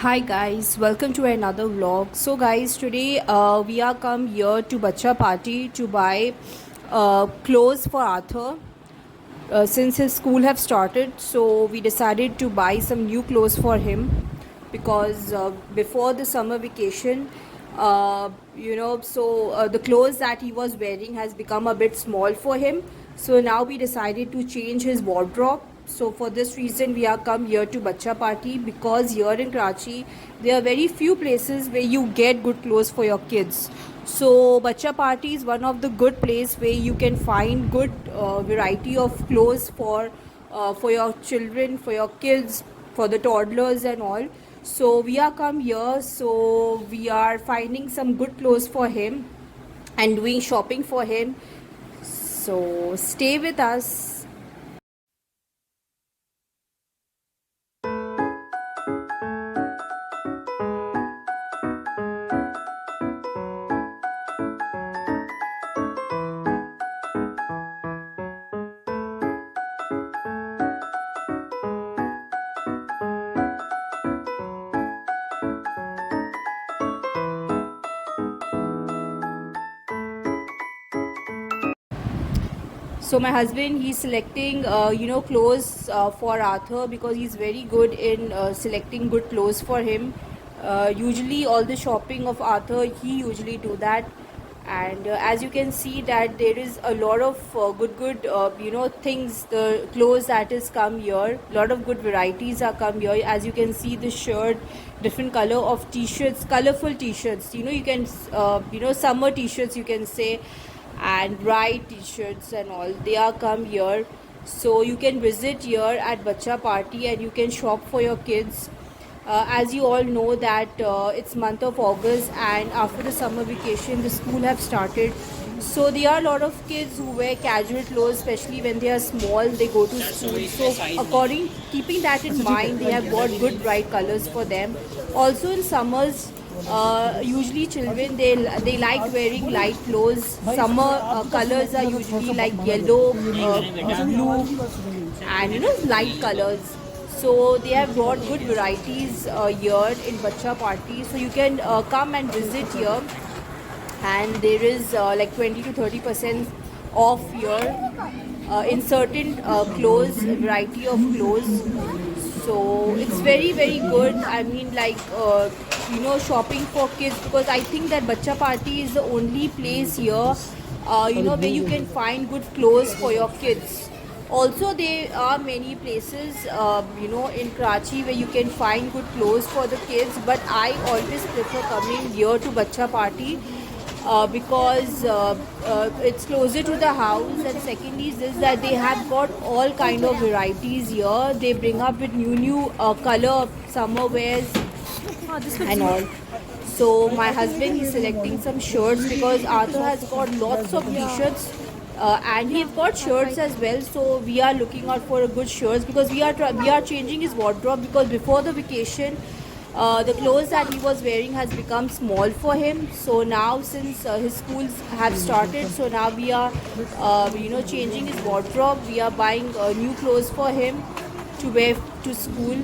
Hi guys, welcome to another vlog. So guys, today we are come here to Bacha Party to buy clothes for Arthur. Since his school have started, so we decided to buy some new clothes for him because before the summer vacation, the clothes that he was wearing has become a bit small for him. So now we decided to change his wardrobe. So for this reason we are come here to Bacha Party because here in Karachi there are very few places where you get good clothes for your kids. So Bacha Party is one of the good place where you can find good variety of clothes for your children, for your kids, for the toddlers and all. So we are come here, so we are finding some good clothes for him and doing shopping for him. So stay with us. So my husband, he's selecting clothes for Arthur because he's very good in selecting good clothes for him. Usually all the shopping of Arthur he usually do that. And as you can see that there is a lot of good things, the clothes that is come here, lot of good varieties are come here. As you can see the shirt, different color of t-shirts, colorful t-shirts, you can summer t-shirts you can say, and bright t-shirts and all, they are come here. So you can visit here at Bacha Party and you can shop for your kids. As you all know that it's month of August and after the summer vacation the school have started, so there are a lot of kids who wear casual clothes, especially when they are small, they go to school. So according, keeping that in mind, they have got good bright colors for them. Also in summers, usually children, they like wearing light clothes. Summer colors are usually like yellow, blue, and light colors. So they have brought good varieties here in Bacha Party. So you can come and visit here, and there is like 20 to 30% off here in certain clothes, variety of clothes. So it's very good. I mean, like shopping for kids, because I think that Bacha Party is the only place here where you can find good clothes for your kids. Also there are many places in Karachi where you can find good clothes for the kids, but I always prefer coming here to Bacha Party because it's closer to the house, and secondly is this, that they have got all kind of varieties here. They bring up with new color summer wears and all. So my husband is selecting some shirts because Arthur has got lots of t-shirts and he's got shirts as well. So we are looking out for a good shirts because we are changing his wardrobe, because before the vacation the clothes that he was wearing has become small for him. So now since his schools have started, so now we are changing his wardrobe. We are buying new clothes for him to wear to school,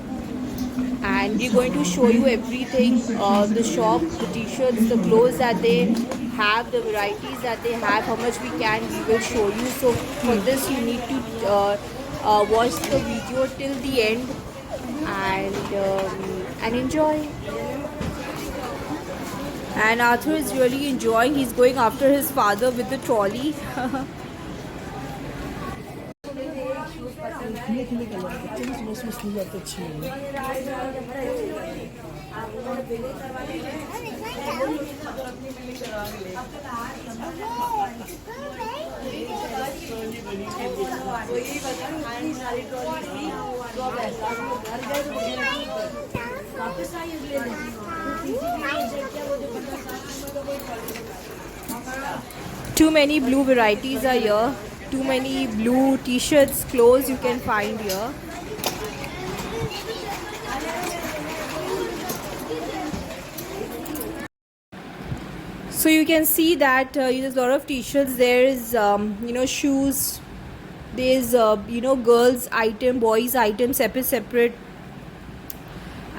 and we're going to show you everything, the shop, the t-shirts, the clothes that they have, the varieties that they have, how much we can, we will show you. So for this you need to watch the video till the end and enjoy. And Arthur is really enjoying. He's going after his father with the trolley. Too many blue varieties are here. Too many blue t-shirts, clothes you can find here. So you can see that there's a lot of t-shirts. There is shoes. There's girls item, boys item separate.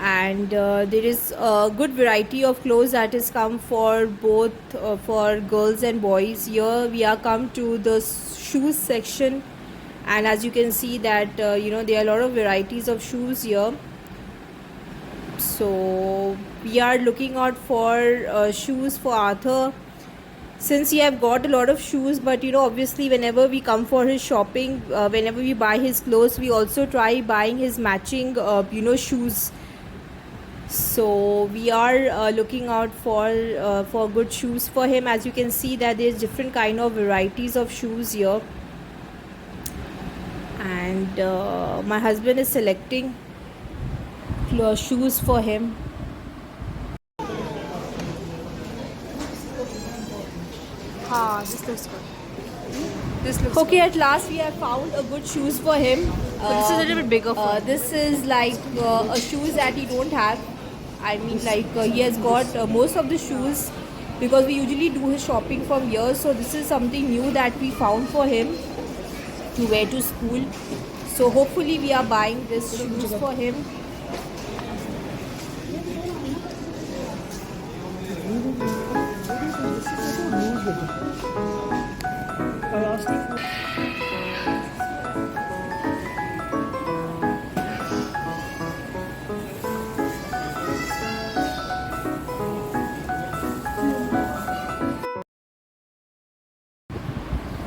and there is a good variety of clothes that is come for both for girls and boys. Here we are come to the shoes section, and as you can see that there are a lot of varieties of shoes here. So we are looking out for shoes for Arthur, since he have got a lot of shoes, but obviously whenever we come for his shopping, whenever we buy his clothes, we also try buying his matching shoes. So we are looking out for good shoes for him. As you can see that there's different kind of varieties of shoes here, and my husband is selecting shoes for him. This looks good. This looks Okay, at last we have found a good shoes for him. But this is a little bit bigger for him. This is like a shoes that he don't have. I mean, like he has got most of the shoes, because we usually do his shopping from here. So this is something new that we found for him to wear to school. So hopefully we are buying this shoes for him.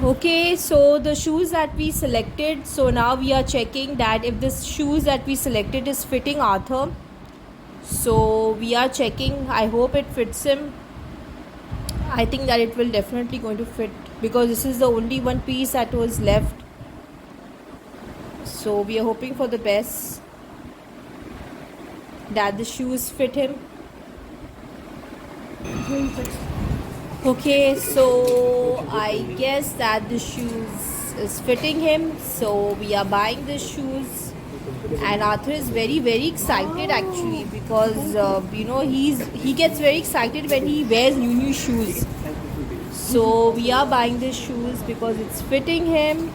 Okay, so the shoes that we selected, so now we are checking that if this shoes that we selected is fitting Arthur. So we are checking. I hope it fits him. I think that it will definitely going to fit, because this is the only one piece that was left. So we are hoping for the best, that the shoes fit him. Okay, so I guess that the shoes is fitting him. So we are buying the shoes, and Arthur is very excited actually, because he gets very excited when he wears new shoes. So we are buying the shoes because it's fitting him.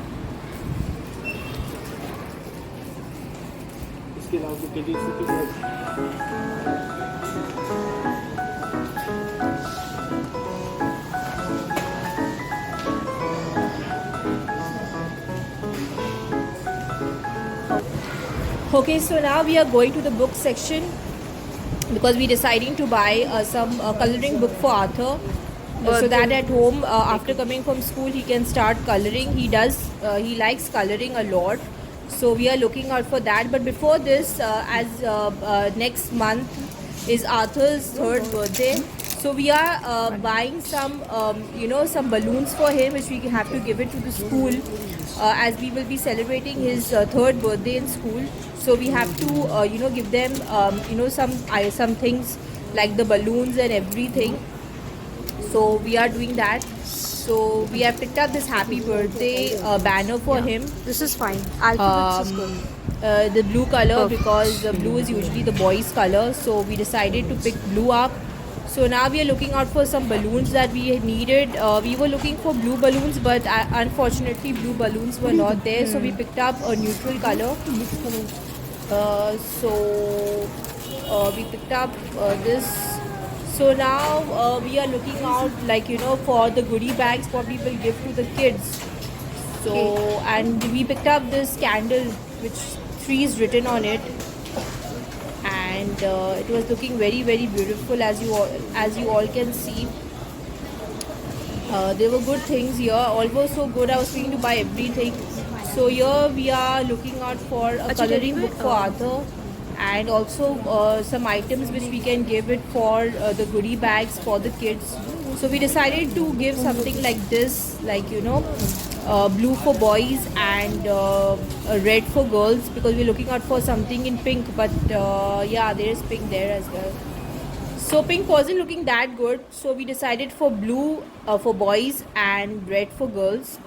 Okay, so now we are going to the book section, because we deciding to buy some coloring book for Arthur, so that at home after coming from school he can start coloring. He likes coloring a lot, so we are looking out for that. But before this, as next month is Arthur's 3rd birthday, so we are buying some some balloons for him, which we have to give it to the school, as we will be celebrating his 3rd birthday in school. So we have to give them some things like the balloons and everything. So we are doing that. So we have picked up this happy birthday banner for him. This is fine. I think this is good. The blue color, Perfect. because the blue is usually the boys color, so we decided to pick blue up. So now we are looking out for some balloons that we needed. We were looking for blue balloons, but unfortunately blue balloons were not there, so we picked up a neutral color. We picked up this. So now we are looking out, like for the goodie bags what we will give to the kids. So and we picked up this candle which 3 is written on it, and it was looking very beautiful, as you all can see. There were good things here, almost so good I was thinking to buy everything. So here we are looking out for a coloring book for Arthur, and also some items which we can give it for the goodie bags for the kids. So we decided to give something like this, like blue for boys and red for girls, because we're looking out for something in pink, but yeah, there is pink there as well. So pink wasn't looking that good, so we decided for blue for boys and red for girls.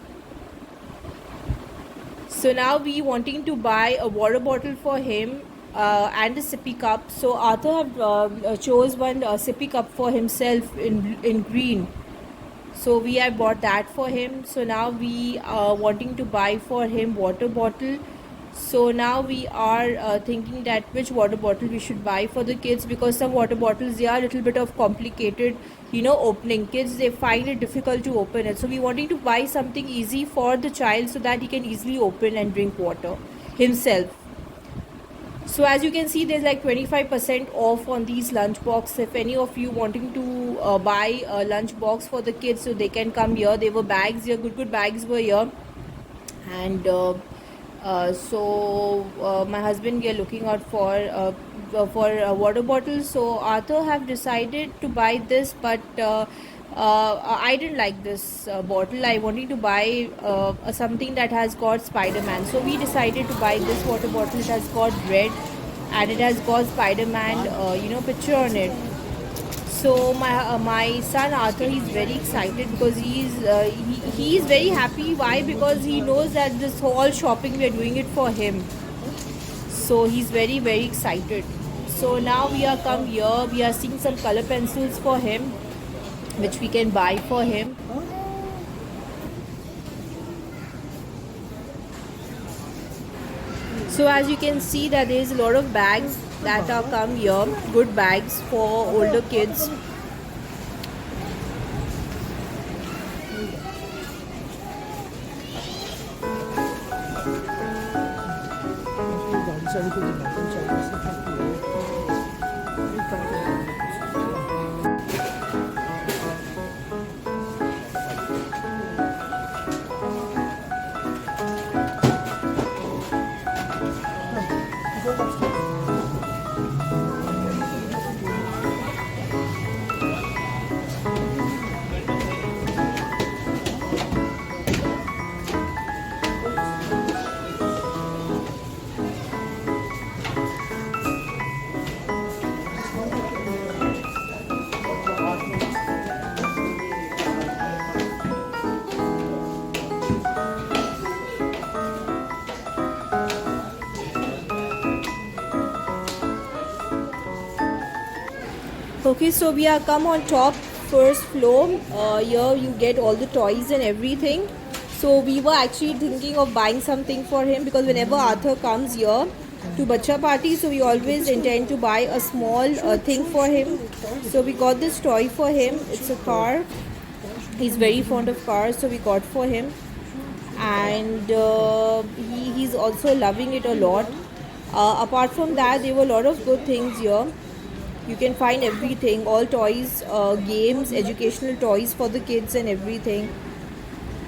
So now we wanting to buy a water bottle for him and a sippy cup. So Arthur have chose one sippy cup for himself in green. So we have bought that for him. So now we are wanting to buy for him water bottle. So now we are thinking that which water bottle we should buy for the kids, because some water bottles, they are a little bit of complicated, opening. Kids, they find it difficult to open it. So we wanting to buy something easy for the child so that he can easily open and drink water himself. So as you can see, there's like 25% off on these lunch box. If any of you wanting to buy a lunch box for the kids, so they can come here. There were bags here, good bags were here. And my husband, we are looking out for water bottles. So Arthur have decided to buy this, but I didn't like this bottle. I wanted to buy something that has got Spider-Man. So we decided to buy this water bottle. It has got red and it has got Spider-Man picture on it. So my son Arthur, he's very excited because he's very happy. Why? Because he knows that this whole shopping, we are doing it for him. So he's very excited. So now we are come here. We are seeing some color pencils for him, which we can buy for him. So as you can see that there is a lot of bags that are come here, good bags for older kids. Okay, so we are come on top, first floor. Here you get all the toys and everything. So we were actually thinking of buying something for him, because whenever Arthur comes here to Bacha party, so we always intend to buy a small thing for him. So we got this toy for him. It's a car. He's very fond of cars, so we got for him. And he's also loving it a lot. Apart from that, there were a lot of good things here. You can find everything, all toys, games, educational toys for the kids and everything.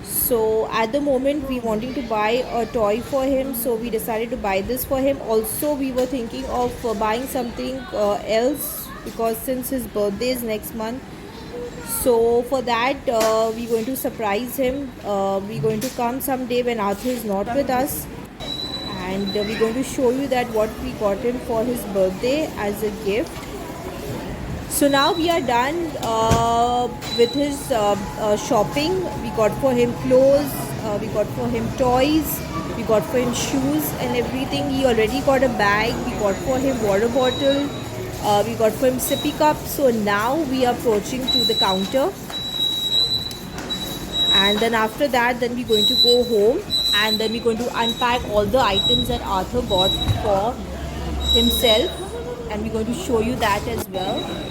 So at the moment we wanting to buy a toy for him, so we decided to buy this for him. Also we were thinking of buying something else, because since his birthday is next month, so for that we're going to surprise him. We're going to come someday when Arthur is not with us, and we're going to show you that what we got him for his birthday as a gift. So now we are done with his shopping. We got for him clothes, we got for him toys, we got for him shoes and everything. He already got a bag. We got for him water bottle, we got for him sippy cup. So now we are approaching to the counter, and then after that, then we're going to go home, and then we're going to unpack all the items that Arthur got for himself, and we're going to show you that as well.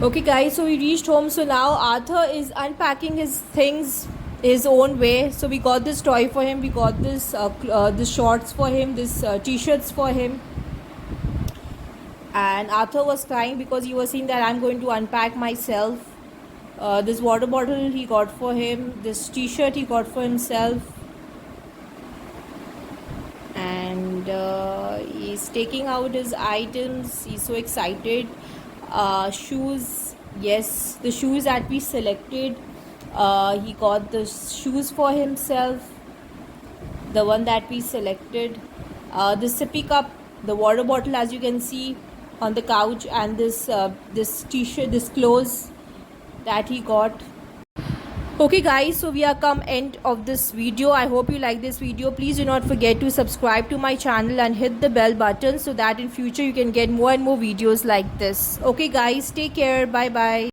Okay guys, so we reached home. So now Arthur is unpacking his things his own way. So we got this toy for him, we got this shorts for him, this t-shirts for him. And Arthur was crying because he was saying that I'm going to unpack myself. This water bottle he got for him, this t-shirt he got for himself. And he's taking out his items. He's so excited. Shoes, yes, the shoes that we selected, he got the shoes for himself, the one that we selected. The sippy cup the water bottle, as you can see, on the couch, and this t-shirt, this clothes that he got. Okay guys, so we are come end of this video. I hope you like this video. Please do not forget to subscribe to my channel and hit the bell button so that in future you can get more and more videos like this. Okay guys, take care. Bye bye.